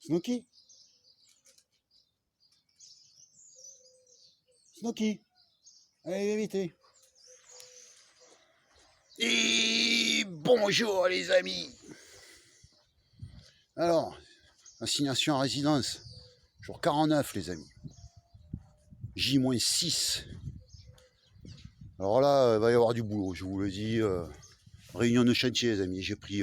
Snooki? Snooki? Allez, vite. Et bonjour les amis. Alors, assignation à résidence, jour 49 les amis. J-6. Alors là, il va y avoir du boulot, je vous le dis. Réunion de chantier les amis, j'ai pris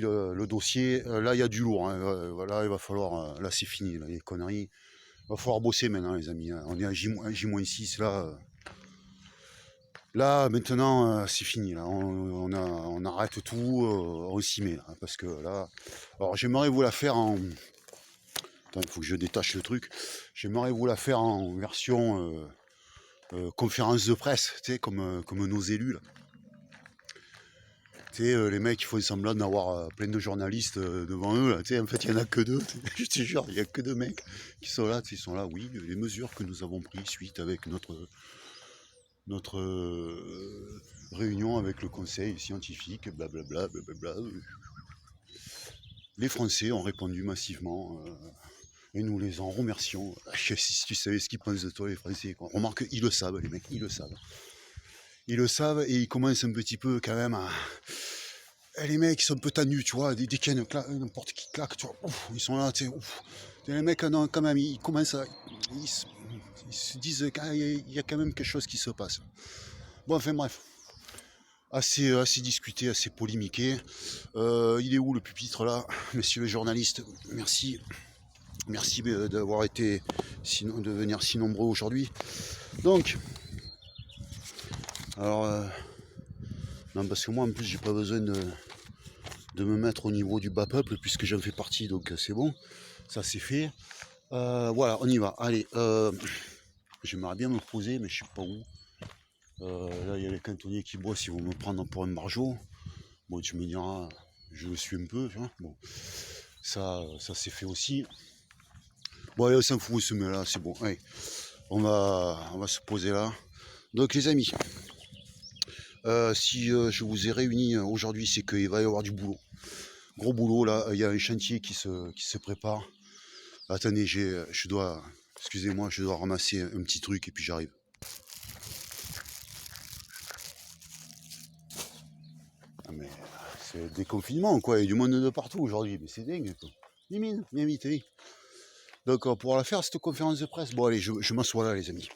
le dossier. Là, il y a du lourd. Hein. Voilà, il va falloir... là, c'est fini, là, les conneries. Il va falloir bosser maintenant les amis. On est à J-6 là. Là, maintenant, c'est fini. Là. On arrête tout, on s'y met. Là, parce que là... Alors, j'aimerais vous la faire en... Attends, il faut que je détache le truc. J'aimerais vous la faire en version conférence de presse, tu sais, comme nos élus. Là. Tu sais, les mecs, ils font semblant d'avoir plein de journalistes devant eux. Là. Tu sais, en fait, il n'y en a que deux. Je te jure, il n'y a que deux mecs qui sont là. Ils sont là, oui, les mesures que nous avons prises suite avec notre réunion avec le conseil scientifique, blablabla, blablabla. Les Français ont répondu massivement et nous les en remercions. Si tu savais ce qu'ils pensent de toi, les Français, quoi. Remarque, ils le savent, les mecs, ils le savent. Ils le savent et ils commencent un petit peu quand même à... Et les mecs, ils sont un peu tendus, tu vois, dès qu'il y a n'importe qui claque, tu vois, ouf, ils sont là, tu sais, ouf. Les mecs, non, quand même, ils commencent à... Ils se disent qu'il y a quand même quelque chose qui se passe. Bon, enfin bref. Assez discuté, assez polémiqué. Il est où le pupitre là, messieurs les journalistes? Merci. Merci d'avoir été, de venir si nombreux aujourd'hui. Donc, alors, non, parce que moi en plus j'ai pas besoin de me mettre au niveau du bas peuple puisque j'en fais partie, donc c'est bon, ça c'est fait. Voilà, on y va. Allez, j'aimerais bien me poser, mais je sais pas où. Là, il y a les cantonniers qui bossent, ils vont me prendre pour un margeau. Bon, tu me diras, je le suis un peu, tu vois. Bon, ça c'est fait aussi. Bon, allez, on s'en fout, ce là, c'est bon. Allez, on va se poser là. Donc, les amis, si je vous ai réunis aujourd'hui, c'est qu'il va y avoir du boulot. Gros boulot, là, il y a un chantier qui se prépare. Attendez, excusez-moi, je dois ramasser un petit truc et puis j'arrive. Ah, mais c'est déconfinement, quoi. Il y a du monde de partout aujourd'hui, mais c'est dingue, quoi. Limite, viens vite, oui. Donc, on va pouvoir la faire, cette conférence de presse. Bon, allez, je m'assois là, les amis.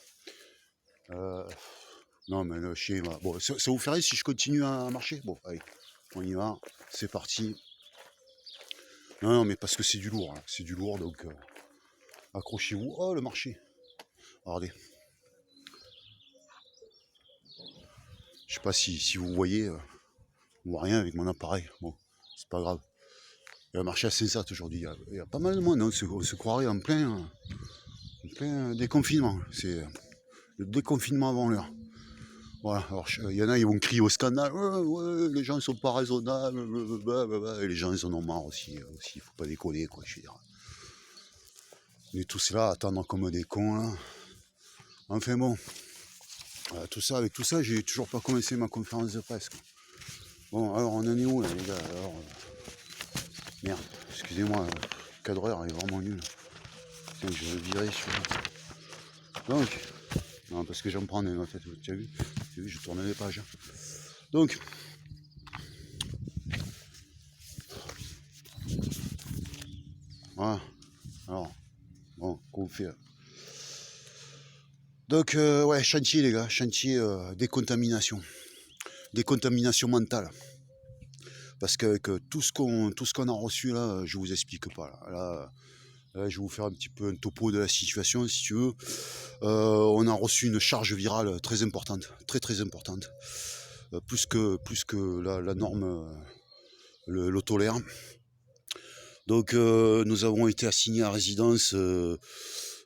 Non, mais le chien, va. Bon, ça vous ferait si je continue à marcher? Bon, allez, on y va, c'est parti. Non, mais parce que c'est du lourd, hein. C'est du lourd, donc accrochez-vous. Oh, le marché. Regardez. Je sais pas si vous voyez, on voit rien avec mon appareil. Bon, c'est pas grave. Il y a un marché à Saint-Sat aujourd'hui. Il y a pas mal de monde, hein. On se croirait en plein déconfinement. C'est le déconfinement avant l'heure. Voilà, alors il y en a, ils vont crier au scandale, ouais, les gens ne sont pas raisonnables, blablabla. Et les gens ils en ont marre aussi, faut pas déconner, quoi, je veux dire. On est tous là à attendre comme des cons, là. Enfin bon, avec tout ça, j'ai toujours pas commencé ma conférence de presse, quoi. Bon, alors on en est où là, les gars? Alors, merde, excusez-moi, le cadreur est vraiment nul. Tiens, je vais le virer sur... Donc, non, parce que j'en prends des, en fait, tu as vu, je tourne les pages. Donc, voilà, alors, bon, qu'on fait. Donc, ouais, chantier, les gars, chantier décontamination mentale. Parce qu'avec tout ce qu'on a reçu là, je vous explique pas. Là, je vais vous faire un petit peu un topo de la situation, si tu veux. On a reçu une charge virale très importante, très importante, plus que la norme le tolère. Donc, nous avons été assignés à résidence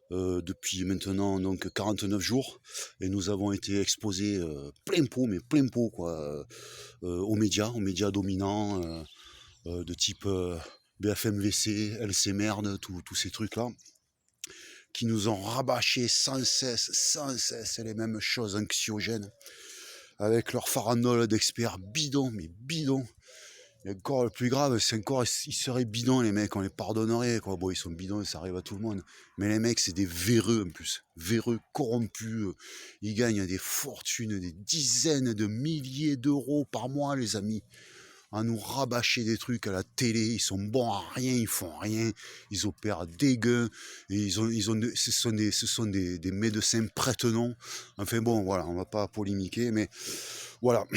depuis maintenant donc 49 jours et nous avons été exposés plein pot quoi, aux médias dominants de type BFM-VC, LC Merde, tous ces trucs là qui nous ont rabâché sans cesse les mêmes choses anxiogènes avec leur farandole d'experts bidons, mais bidons, Et encore le plus grave, c'est encore, ils seraient bidons les mecs, on les pardonnerait, quoi. Bon, ils sont bidons, ça arrive à tout le monde. Mais les mecs, c'est des véreux en plus. Véreux, corrompus. Ils gagnent des fortunes, des dizaines de milliers d'euros par mois, les amis. À nous rabâcher des trucs à la télé, ils sont bons à rien, ils font rien, ils opèrent des gueux, et ce sont des médecins prête-noms. Enfin bon, voilà, on va pas polémiquer, mais voilà.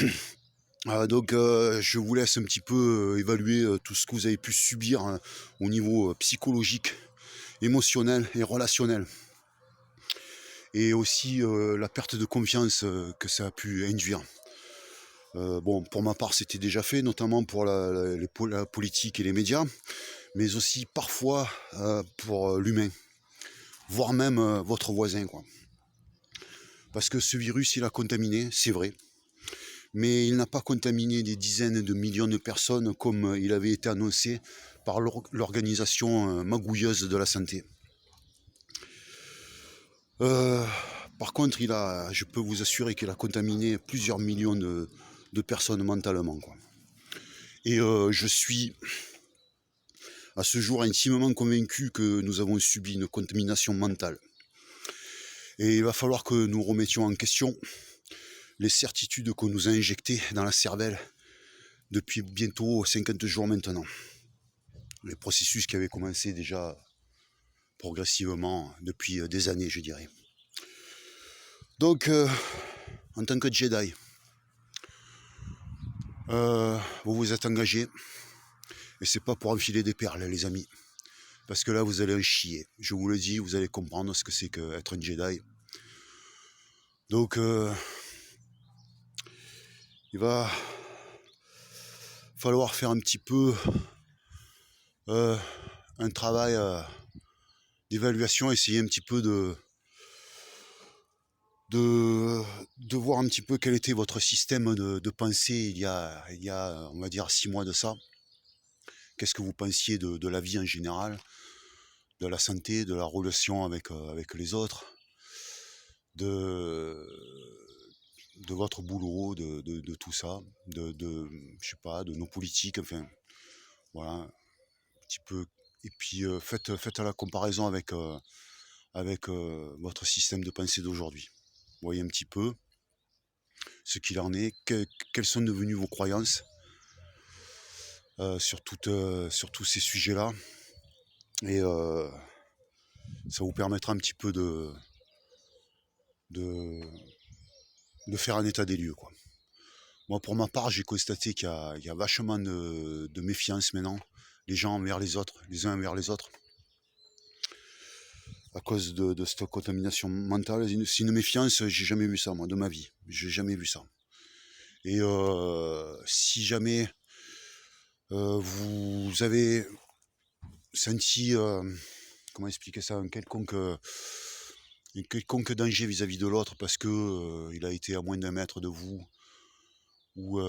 Donc je vous laisse un petit peu évaluer tout ce que vous avez pu subir hein, au niveau psychologique, émotionnel et relationnel. Et aussi la perte de confiance que ça a pu induire. Bon, pour ma part, c'était déjà fait, notamment pour la politique et les médias, mais aussi parfois pour l'humain, voire même votre voisin, quoi. Parce que ce virus, il a contaminé, c'est vrai, mais il n'a pas contaminé des dizaines de millions de personnes comme il avait été annoncé par l'organisation magouilleuse de la santé. Par contre, je peux vous assurer qu'il a contaminé plusieurs millions de personnes mentalement, quoi. Et je suis à ce jour intimement convaincu que nous avons subi une contamination mentale. Et il va falloir que nous remettions en question les certitudes qu'on nous a injectées dans la cervelle depuis bientôt 50 jours maintenant. Les processus qui avaient commencé déjà progressivement depuis des années, je dirais. Donc, en tant que Jedi, vous vous êtes engagé, et c'est pas pour enfiler des perles, les amis. Parce que là, vous allez en chier. Je vous le dis, vous allez comprendre ce que c'est qu'être un Jedi. Donc, il va falloir faire un petit peu un travail d'évaluation, essayer un petit peu de voir un petit peu quel était votre système de pensée il y a, on va dire, 6 mois de ça. Qu'est-ce que vous pensiez de la vie en général, de la santé, de la relation avec les autres, de votre boulot, de tout ça, je sais pas, de nos politiques, enfin, voilà, un petit peu. Et puis faites la comparaison avec votre système de pensée d'aujourd'hui. Voyez un petit peu ce qu'il en est, quelles sont devenues vos croyances sur tous ces sujets-là. Et ça vous permettra un petit peu de faire un état des lieux, quoi. Moi, pour ma part, j'ai constaté qu'il y a vachement de méfiance maintenant, les gens envers les autres, les uns envers les autres, à cause de cette contamination mentale. C'est une méfiance, j'ai jamais vu ça, moi, de ma vie. J'ai jamais vu ça. Et si jamais vous avez senti, comment expliquer ça, un quelconque danger vis-à-vis de l'autre parce que il a été à moins d'un mètre de vous, ou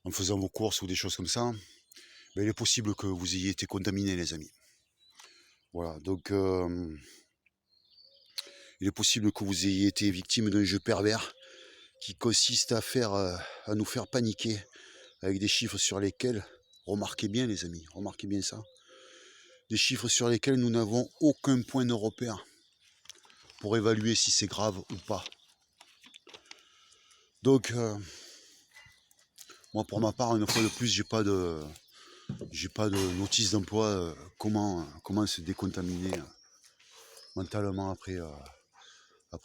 en faisant vos courses ou des choses comme ça, ben, il est possible que vous ayez été contaminé, les amis. Voilà, donc il est possible que vous ayez été victime d'un jeu pervers qui consiste à nous faire paniquer avec des chiffres sur lesquels, remarquez bien les amis, remarquez bien ça, des chiffres sur lesquels nous n'avons aucun point de repère pour évaluer si c'est grave ou pas. Donc, moi pour ma part, une fois de plus, j'ai pas de notice d'emploi comment se décontaminer mentalement après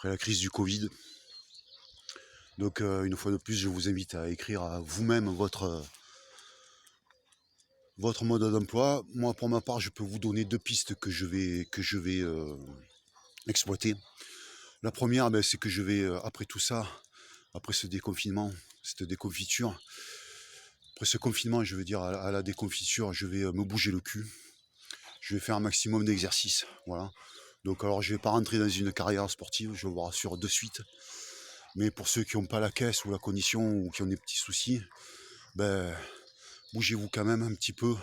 la crise du Covid. Donc une fois de plus, je vous invite à écrire à vous-même votre mode d'emploi. Moi pour ma part, je peux vous donner 2 pistes que je vais exploiter. La première, ben, c'est que je vais, après tout ça, après ce déconfinement, cette déconfiture, après ce confinement, je veux dire à la déconfiture, je vais me bouger le cul. Je vais faire un maximum d'exercice. Voilà. Donc alors je ne vais pas rentrer dans une carrière sportive, je vous rassure de suite. Mais pour ceux qui n'ont pas la caisse ou la condition ou qui ont des petits soucis, ben bougez-vous quand même un petit peu.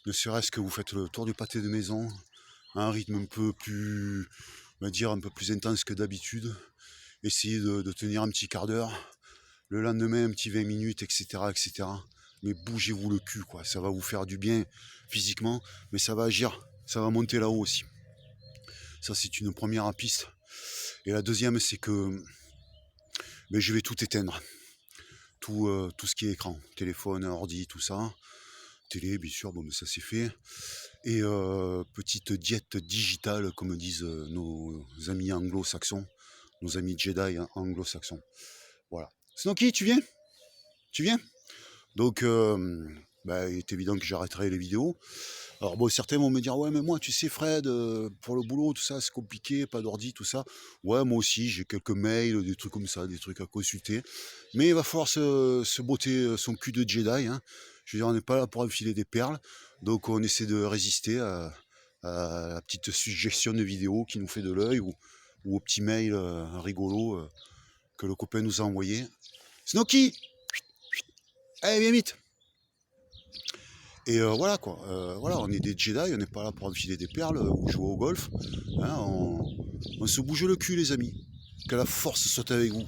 Ne serait-ce que vous faites le tour du pâté de maison à un rythme un peu plus, on va dire, un peu plus intense que d'habitude. Essayez de tenir un petit quart d'heure. Le lendemain, un petit 20 minutes, etc., etc. Mais bougez-vous le cul, quoi. Ça va vous faire du bien physiquement, mais ça va agir, ça va monter là-haut aussi. Ça, c'est une première piste. Et la deuxième, c'est que je vais tout éteindre. Tout ce qui est écran, téléphone, ordi, tout ça. Télé, bien sûr, bon, mais ça c'est fait. Et petite diète digitale, comme disent nos amis anglo-saxons, nos amis Jedi anglo-saxons. Voilà. Snooki, tu viens? Tu viens? Donc, il est évident que j'arrêterai les vidéos. Alors bon, certains vont me dire, ouais, mais moi, tu sais, Fred, pour le boulot, tout ça, c'est compliqué, pas d'ordi, tout ça. Ouais, moi aussi, j'ai quelques mails, des trucs comme ça, des trucs à consulter. Mais il va falloir se botter son cul de Jedi, hein. Je veux dire, on n'est pas là pour enfiler des perles. Donc, on essaie de résister à la petite suggestion de vidéo qui nous fait de l'œil ou au petit mail rigolo que le copain nous a envoyé. Snooki! Allez, viens vite! Et voilà quoi, voilà, on est des Jedi, on n'est pas là pour enfiler des perles ou jouer au golf. Hein, on se bouge le cul les amis. Que la force soit avec vous.